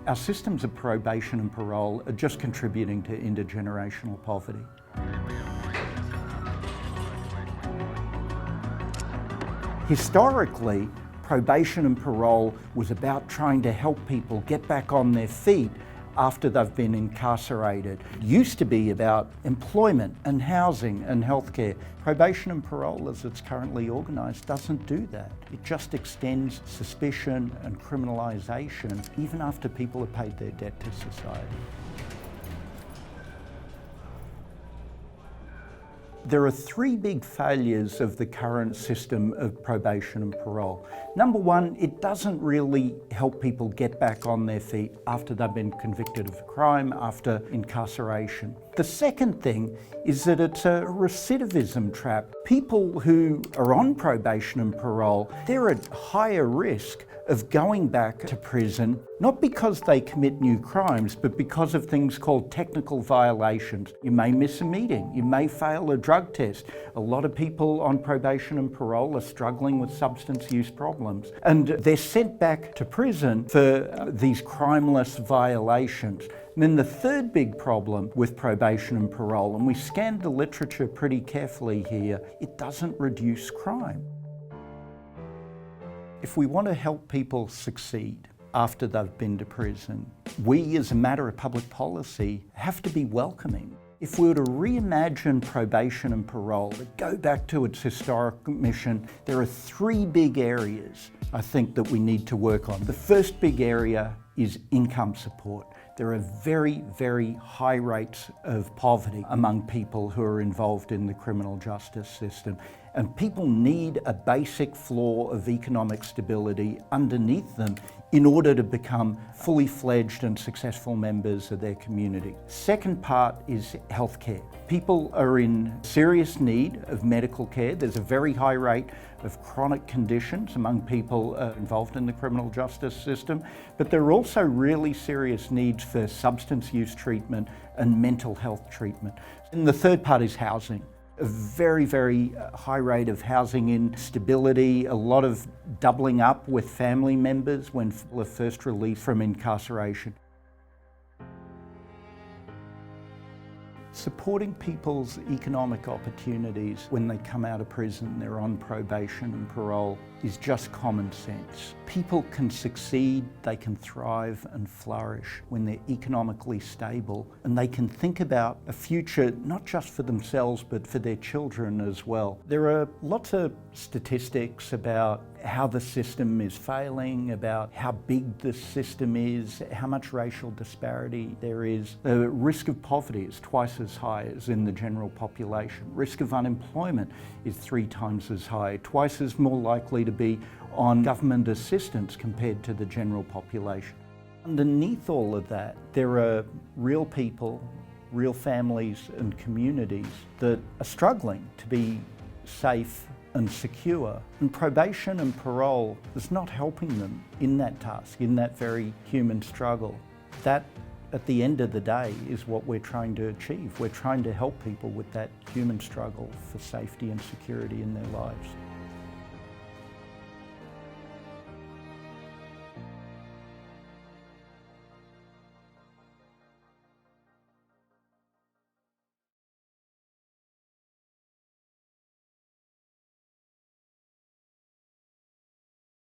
Our systems of probation and parole are just contributing to intergenerational poverty. Historically, probation and parole was about trying to help people get back on their feet after they've been incarcerated. It used to be about employment and housing and healthcare. Probation and parole, as it's currently organised, doesn't do that. It just extends suspicion and criminalisation even after people have paid their debt to society. There are three big failures of the current system of probation and parole. Number one, it doesn't really help people get back on their feet after they've been convicted of a crime, after incarceration. The second thing is that it's a recidivism trap. People who are on probation and parole, they're at higher risk of going back to prison, not because they commit new crimes, but because of things called technical violations. You may miss a meeting, you may fail a drug test. A lot of people on probation and parole are struggling with substance use problems, and they're sent back to prison for these crimeless violations. And then the third big problem with probation and parole, and we scanned the literature pretty carefully here, it doesn't reduce crime. If we want to help people succeed after they've been to prison, we as a matter of public policy have to be welcoming. If we were to reimagine probation and parole, to go back to its historic mission, there are three big areas I think that we need to work on. The first big area is income support. There are very, very high rates of poverty among people who are involved in the criminal justice system. And people need a basic floor of economic stability underneath them in order to become fully fledged and successful members of their community. Second part is healthcare. People are in serious need of medical care. There's a very high rate of chronic conditions among people involved in the criminal justice system, but there are also really serious needs for substance use treatment and mental health treatment. And the third part is housing. A very, very high rate of housing instability, a lot of doubling up with family members when people are first released from incarceration. Supporting people's economic opportunities when they come out of prison, they're on probation and parole, is just common sense. People can succeed, they can thrive and flourish when they're economically stable, and they can think about a future not just for themselves but for their children as well. There are lots of statistics about how the system is failing, about how big the system is, how much racial disparity there is. The risk of poverty is twice as high as in the general population. Risk of unemployment is 3 times as high, twice as more likely to be on government assistance compared to the general population. Underneath all of that, there are real people, real families and communities that are struggling to be safe and secure. And probation and parole is not helping them in that task, in that very human struggle. That, at the end of the day, is what we're trying to achieve. We're trying to help people with that human struggle for safety and security in their lives.